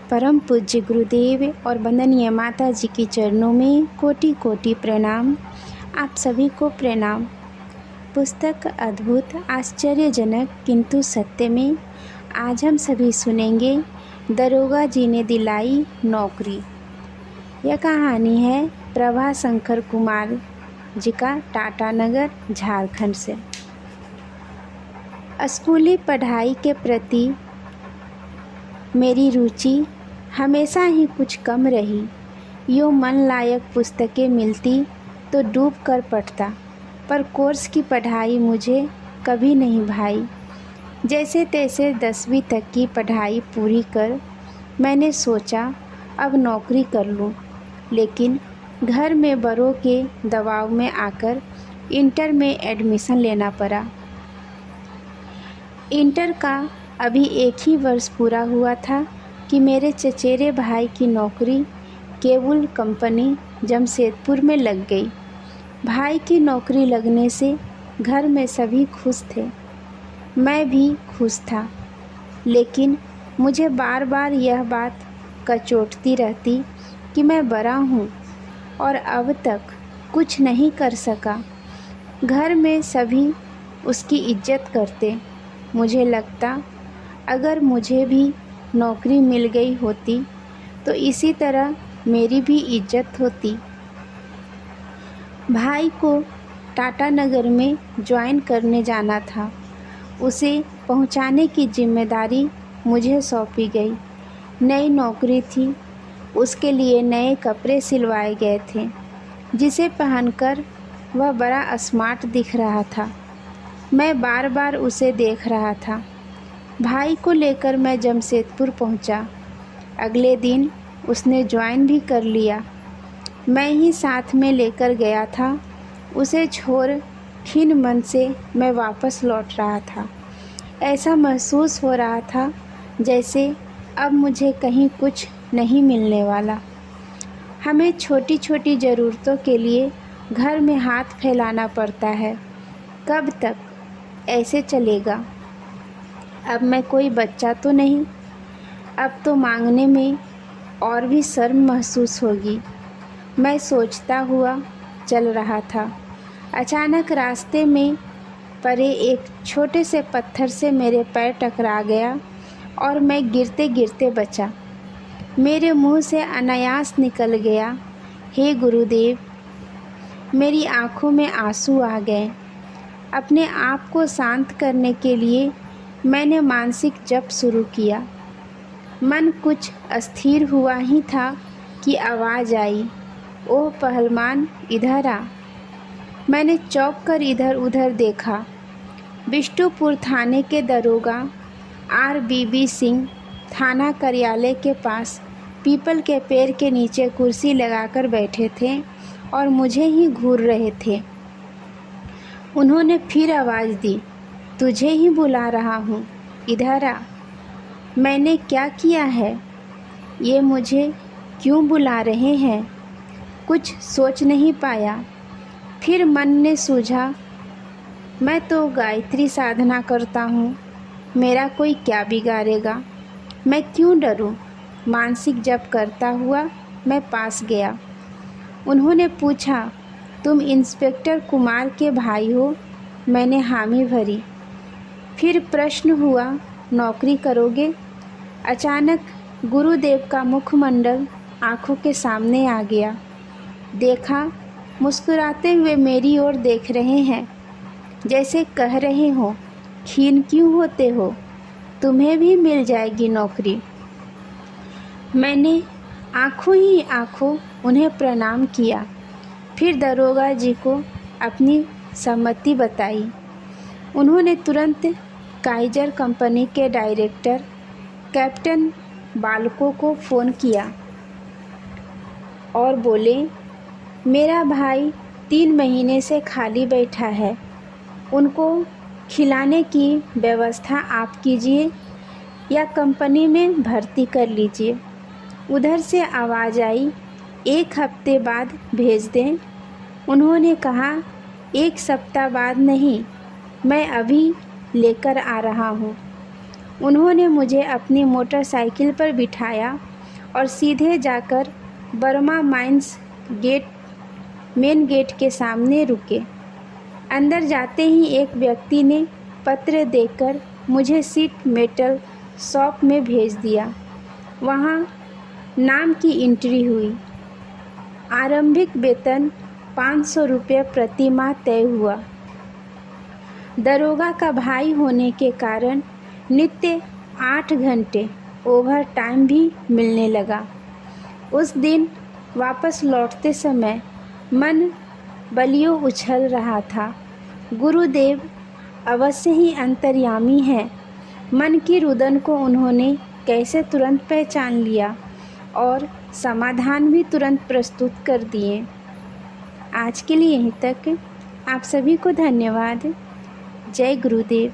परम पूज्य गुरुदेव और वंदनीय माता जी के चरणों में कोटि कोटि प्रणाम। आप सभी को प्रणाम। पुस्तक अद्भुत आश्चर्यजनक किंतु सत्य में आज हम सभी सुनेंगे दरोगा जी ने दिलाई नौकरी। यह कहानी है प्रभा शंकर कुमार जी का, टाटानगर झारखंड से। स्कूली पढ़ाई के प्रति मेरी रुचि हमेशा ही कुछ कम रही। यूँ मन लायक पुस्तकें मिलती तो डूब कर पढ़ता, पर कोर्स की पढ़ाई मुझे कभी नहीं भाई। जैसे तैसे 10वीं तक की पढ़ाई पूरी कर मैंने सोचा अब नौकरी कर लूं, लेकिन घर में बड़ों के दबाव में आकर इंटर में एडमिशन लेना पड़ा। इंटर का अभी एक ही वर्ष पूरा हुआ था कि मेरे चचेरे भाई की नौकरी केबल कंपनी जमशेदपुर में लग गई। भाई की नौकरी लगने से घर में सभी खुश थे, मैं भी खुश था, लेकिन मुझे बार बार यह बात कचोटती रहती कि मैं बड़ा हूँ और अब तक कुछ नहीं कर सका। घर में सभी उसकी इज्जत करते। मुझे लगता अगर मुझे भी नौकरी मिल गई होती तो इसी तरह मेरी भी इज्जत होती। भाई को टाटानगर में ज्वाइन करने जाना था, उसे पहुंचाने की जिम्मेदारी मुझे सौंपी गई। नई नौकरी थी, उसके लिए नए कपड़े सिलवाए गए थे, जिसे पहनकर वह बड़ा स्मार्ट दिख रहा था। मैं बार बार उसे देख रहा था। भाई को लेकर मैं जमशेदपुर पहुंचा। अगले दिन उसने ज्वाइन भी कर लिया। मैं ही साथ में लेकर गया था। उसे छोड़ खिन्न मन से मैं वापस लौट रहा था। ऐसा महसूस हो रहा था जैसे अब मुझे कहीं कुछ नहीं मिलने वाला। हमें छोटी छोटी ज़रूरतों के लिए घर में हाथ फैलाना पड़ता है। कब तक ऐसे चलेगा? अब मैं कोई बच्चा तो नहीं, अब तो मांगने में और भी शर्म महसूस होगी। मैं सोचता हुआ चल रहा था। अचानक रास्ते में पड़े एक छोटे से पत्थर से मेरे पैर टकरा गया और मैं गिरते गिरते बचा। मेरे मुंह से अनायास निकल गया, हे गुरुदेव। मेरी आंखों में आंसू आ गए। अपने आप को शांत करने के लिए मैंने मानसिक जप शुरू किया। मन कुछ अस्थिर हुआ ही था कि आवाज़ आई, ओह पहलवान इधर आ। मैंने चौंक कर इधर उधर देखा। बिष्टुपुर थाने के दरोगा RBB सिंह थाना कार्यालय के पास पीपल के पेड़ के नीचे कुर्सी लगाकर बैठे थे और मुझे ही घूर रहे थे। उन्होंने फिर आवाज़ दी, तुझे ही बुला रहा हूँ, इधर आ। मैंने क्या किया है? ये मुझे क्यों बुला रहे हैं? कुछ सोच नहीं पाया। फिर मन ने सूझा, मैं तो गायत्री साधना करता हूँ, मेरा कोई क्या बिगाड़ेगा? मैं क्यों डरूँ? मानसिक जप करता हुआ मैं पास गया। उन्होंने पूछा, तुम इंस्पेक्टर कुमार के भाई हो? मैंने हामी भरी। फिर प्रश्न हुआ, नौकरी करोगे? अचानक गुरुदेव का मुखमंडल आंखों के सामने आ गया। देखा, मुस्कुराते हुए मेरी ओर देख रहे हैं, जैसे कह रहे हो, खीन क्यों होते हो, तुम्हें भी मिल जाएगी नौकरी। मैंने आंखों ही आंखों उन्हें प्रणाम किया। फिर दरोगा जी को अपनी सहमति बताई। उन्होंने तुरंत काइजर कंपनी के डायरेक्टर कैप्टन बालको को फ़ोन किया और बोले, मेरा भाई 3 महीने से खाली बैठा है, उनको खिलाने की व्यवस्था आप कीजिए या कंपनी में भर्ती कर लीजिए। उधर से आवाज़ आई, 1 हफ्ते बाद भेज दें। उन्होंने कहा, 1 सप्ताह बाद नहीं, मैं अभी लेकर आ रहा हूँ। उन्होंने मुझे अपनी मोटरसाइकिल पर बिठाया और सीधे जाकर बर्मा माइंस मेन गेट के सामने रुके। अंदर जाते ही एक व्यक्ति ने पत्र देकर मुझे शीट मेटल शॉप में भेज दिया। वहाँ नाम की एंट्री हुई। आरंभिक वेतन 500 रुपये प्रति माह तय हुआ। दरोगा का भाई होने के कारण नित्य 8 घंटे ओवर टाइम भी मिलने लगा। उस दिन वापस लौटते समय मन बलियों उछल रहा था। गुरुदेव अवश्य ही अंतर्यामी हैं। मन की रुदन को उन्होंने कैसे तुरंत पहचान लिया और समाधान भी तुरंत प्रस्तुत कर दिए। आज के लिए यहीं तक। आप सभी को धन्यवाद। जय गुरुदेव।